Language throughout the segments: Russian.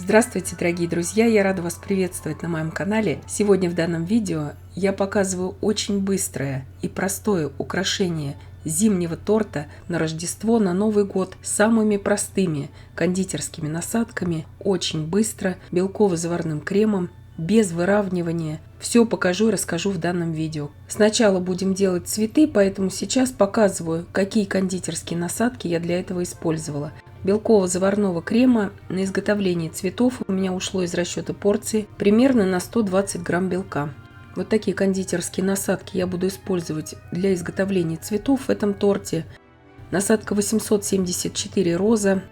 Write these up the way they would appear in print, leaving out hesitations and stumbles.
Здравствуйте, дорогие друзья! Я рада вас приветствовать на моем канале. Сегодня в данном видео я показываю очень быстрое и простое украшение зимнего торта на Рождество, на Новый год самыми простыми кондитерскими насадками, очень быстро, белково-заварным кремом, без выравнивания. Все покажу и расскажу в данном видео. Сначала будем делать цветы, поэтому сейчас показываю, какие кондитерские насадки я для этого использовала. Белково-заварного крема на изготовление цветов у меня ушло из расчета порции примерно на 120 грамм белка. Вот такие кондитерские насадки я буду использовать для изготовления цветов в этом торте. Насадка 874 роза,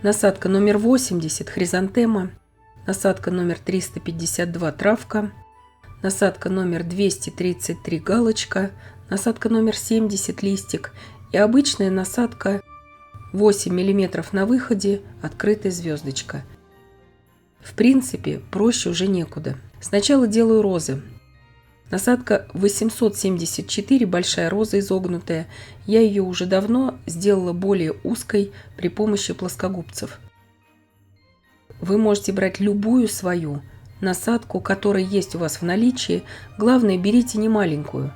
насадка номер 80 хризантема, насадка номер 352 травка, насадка номер 233 галочка, насадка номер 70 листик и обычная насадка 8 мм на выходе, открытая звездочка. В принципе, проще уже некуда. Сначала делаю розы. Насадка 874, большая роза изогнутая. Я ее уже давно сделала более узкой при помощи плоскогубцев. Вы можете брать любую свою насадку, которая есть у вас в наличии. Главное, берите не маленькую.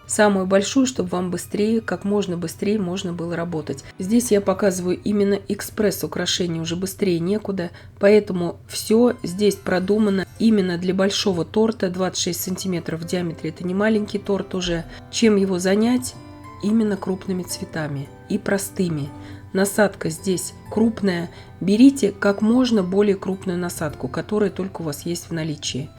Самую большую, чтобы вам быстрее, как можно быстрее можно было работать. Здесь я показываю именно экспресс-украшение, уже быстрее некуда, поэтому все здесь продумано именно для большого торта, 26 сантиметров в диаметре, это не маленький торт уже. Чем его занять? Именно крупными цветами и простыми. Насадка здесь крупная, берите как можно более крупную насадку, которая только у вас есть в наличии.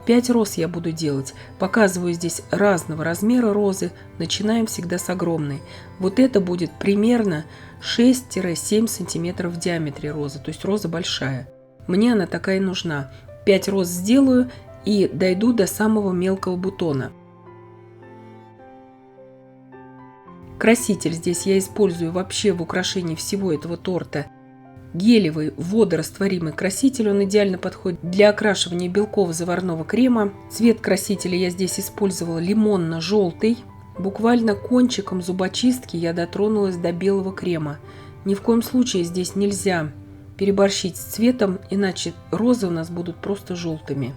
5 роз я буду делать. Показываю здесь разного размера розы. Начинаем всегда с огромной. Вот это будет примерно 6-7 сантиметров в диаметре розы. То есть роза большая. Мне она такая нужна. 5 роз сделаю и дойду до самого мелкого бутона. Краситель здесь я использую вообще в украшении всего этого торта. Гелевый водорастворимый краситель, он идеально подходит для окрашивания белково-заварного крема. Цвет красителя я здесь использовала лимонно-желтый. Буквально кончиком зубочистки я дотронулась до белого крема. Ни в коем случае здесь нельзя переборщить с цветом, иначе розы у нас будут просто желтыми.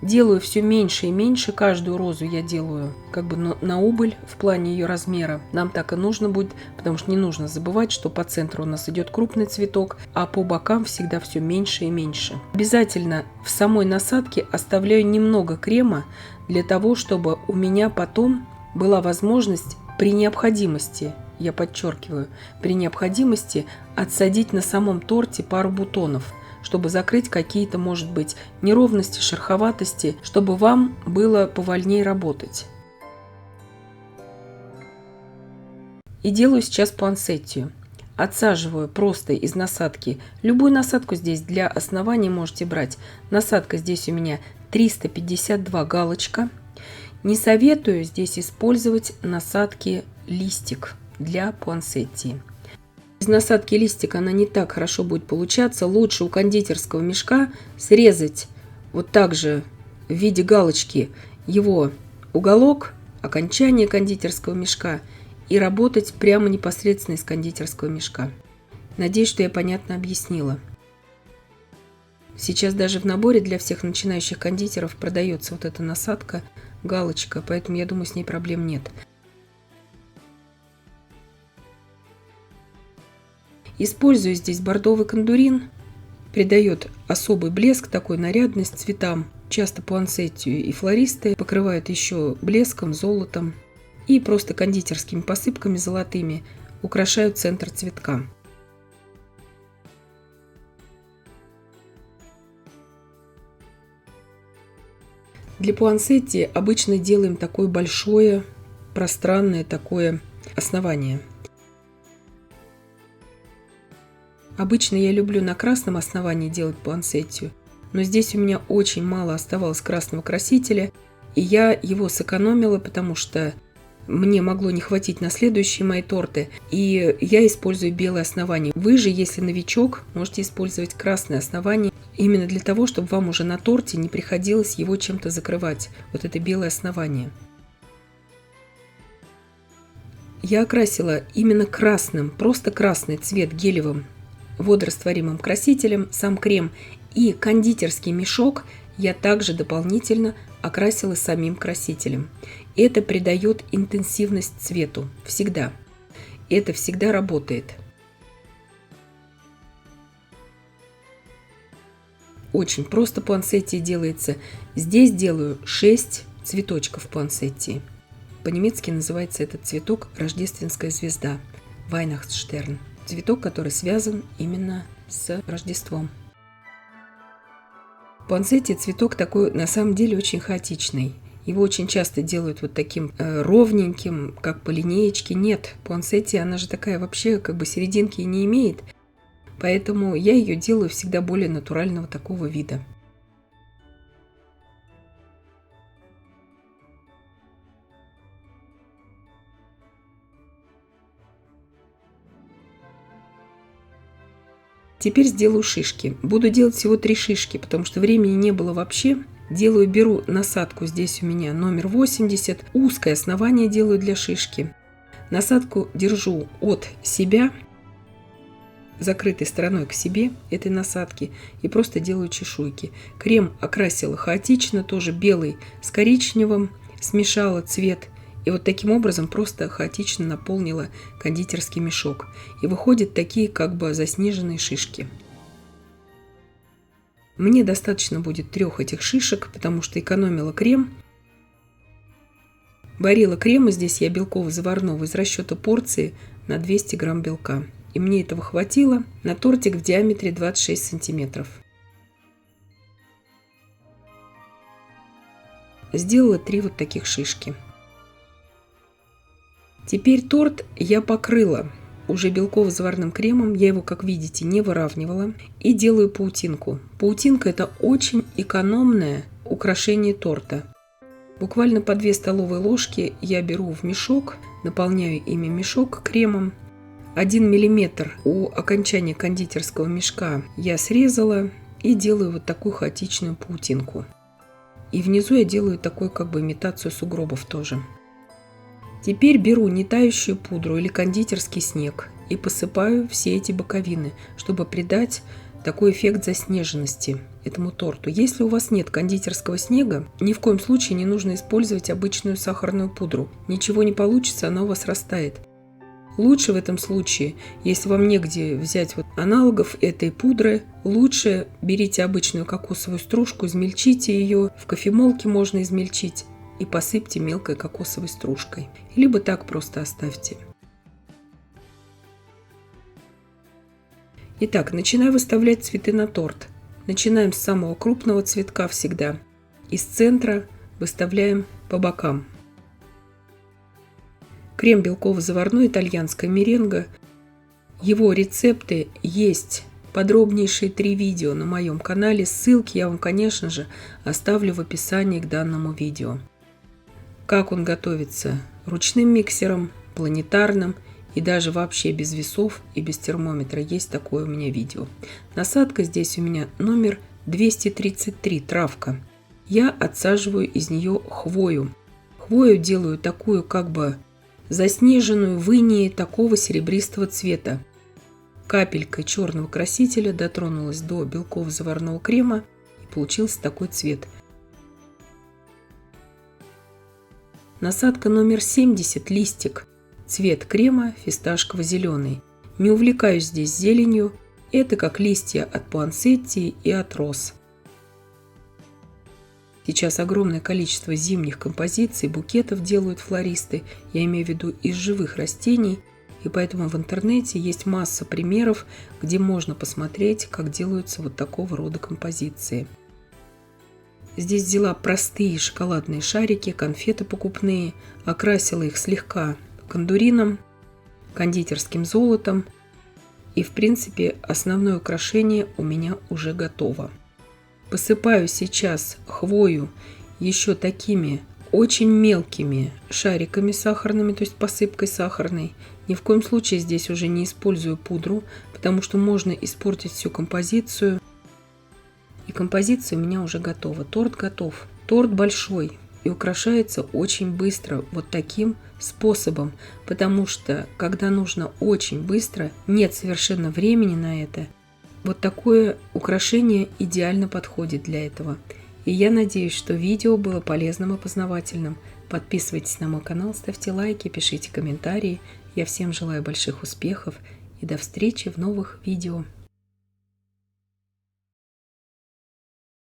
Делаю все меньше и меньше, каждую розу я делаю как бы на убыль в плане ее размера. Нам так и нужно будет, потому что не нужно забывать, что по центру у нас идет крупный цветок, а по бокам всегда все меньше и меньше. Обязательно в самой насадке оставляю немного крема для того, чтобы у меня потом была возможность при необходимости, я подчеркиваю, при необходимости отсадить на самом торте пару бутонов, чтобы закрыть какие-то, может быть, неровности, шероховатости, чтобы вам было повольнее работать. И делаю сейчас пуансеттию. Отсаживаю просто из насадки. Любую насадку здесь для основания можете брать. Насадка здесь у меня 352 галочка. Не советую здесь использовать насадки листик для пуансеттии. Из насадки листика она не так хорошо будет получаться. Лучше у кондитерского мешка срезать вот так же в виде галочки его уголок, окончание кондитерского мешка и работать прямо непосредственно из кондитерского мешка. Надеюсь, что я понятно объяснила. Сейчас даже в наборе для всех начинающих кондитеров продается вот эта насадка, галочка, поэтому я думаю, с ней проблем нет. Использую здесь бордовый кондурин, придает особый блеск, такой нарядность цветам. Часто пуансеттию и флористы покрывают еще блеском, золотом и просто кондитерскими посыпками золотыми украшают центр цветка. Для пуансеттии обычно делаем такое большое, пространное такое основание. Обычно я люблю на красном основании делать пуансеттию, но здесь у меня очень мало оставалось красного красителя, и я его сэкономила, потому что мне могло не хватить на следующие мои торты, и я использую белое основание. Вы же, если новичок, можете использовать красное основание именно для того, чтобы вам уже на торте не приходилось его чем-то закрывать, вот это белое основание. Я окрасила именно красным, просто красный цвет гелевым водорастворимым красителем, сам крем и кондитерский мешок я также дополнительно окрасила самим красителем. Это придает интенсивность цвету. Всегда. Это всегда работает. Очень просто пуансетия делается. Здесь делаю 6 цветочков пуансетии. По-немецки называется этот цветок рождественская звезда. Weihnachtsstern. Цветок, который связан именно с Рождеством. Пуансетия цветок такой на самом деле очень хаотичный. Его очень часто делают вот таким ровненьким, как по линеечке. Нет, пуансетия, она же такая вообще как бы серединки и не имеет. Поэтому я ее делаю всегда более натурального такого вида. Теперь сделаю шишки. Буду делать всего 3 шишки, потому что времени не было вообще. Беру насадку, здесь у меня номер 80. Узкое основание делаю для шишки. Насадку держу от себя, закрытой стороной к себе этой насадки, и просто делаю чешуйки. Крем окрасила хаотично, тоже белый с коричневым, смешала цвет. И вот таким образом просто хаотично наполнила кондитерский мешок. И выходят такие как бы заснеженные шишки. Мне достаточно будет 3 этих шишек, потому что экономила крем. Варила крема здесь я белково-заварного из расчета порции на 200 грамм белка. И мне этого хватило на тортик в диаметре 26 сантиметров. Сделала 3 вот таких шишки. Теперь торт я покрыла уже белково-заварным кремом. Я его, как видите, не выравнивала. И делаю паутинку. Паутинка – это очень экономное украшение торта. Буквально по 2 столовые ложки я беру в мешок, наполняю ими мешок кремом. 1 миллиметр у окончания кондитерского мешка я срезала и делаю вот такую хаотичную паутинку. И внизу я делаю такую как бы имитацию сугробов тоже. Теперь беру нетающую пудру или кондитерский снег и посыпаю все эти боковины, чтобы придать такой эффект заснеженности этому торту. Если у вас нет кондитерского снега, ни в коем случае не нужно использовать обычную сахарную пудру. Ничего не получится, она у вас растает. Лучше в этом случае, если вам негде взять вот аналогов этой пудры, лучше берите обычную кокосовую стружку, измельчите ее, в кофемолке можно измельчить, и посыпьте мелкой кокосовой стружкой. Либо так просто оставьте. Итак, начинаю выставлять цветы на торт. Начинаем с самого крупного цветка всегда. Из центра выставляем по бокам. Крем белково-заварной, итальянская меренга. Его рецепты есть. Подробнейшие 3 видео на моем канале. Ссылки я вам, конечно же, оставлю в описании к данному видео. Как он готовится ручным миксером, планетарным и даже вообще без весов и без термометра. Есть такое у меня видео. Насадка здесь у меня номер 233, травка. Я отсаживаю из нее хвою. Хвою делаю такую как бы заснеженную в инее такого серебристого цвета. Капелькой черного красителя дотронулась до белково-заварного крема и получился такой цвет. Насадка номер 70, листик. Цвет крема фисташково-зеленый. Не увлекаюсь здесь зеленью. Это как листья от пуансетти и от роз. Сейчас огромное количество зимних композиций, букетов делают флористы. Я имею в виду из живых растений. И поэтому в интернете есть масса примеров, где можно посмотреть, как делаются вот такого рода композиции. Здесь взяла простые шоколадные шарики, конфеты покупные, окрасила их слегка кондурином, кондитерским золотом. И в принципе основное украшение у меня уже готово. Посыпаю сейчас хвою еще такими очень мелкими шариками сахарными, то есть посыпкой сахарной. Ни в коем случае здесь уже не использую пудру, потому что можно испортить всю композицию. И композиция у меня уже готова. Торт готов. Торт большой. и украшается очень быстро вот таким способом, потому что когда нужно очень быстро, нет совершенно времени на это, вот такое украшение идеально подходит для этого. И я надеюсь, что видео было полезным и познавательным. Подписывайтесь на мой канал, ставьте лайки, пишите комментарии. Я всем желаю больших успехов и до встречи в новых видео.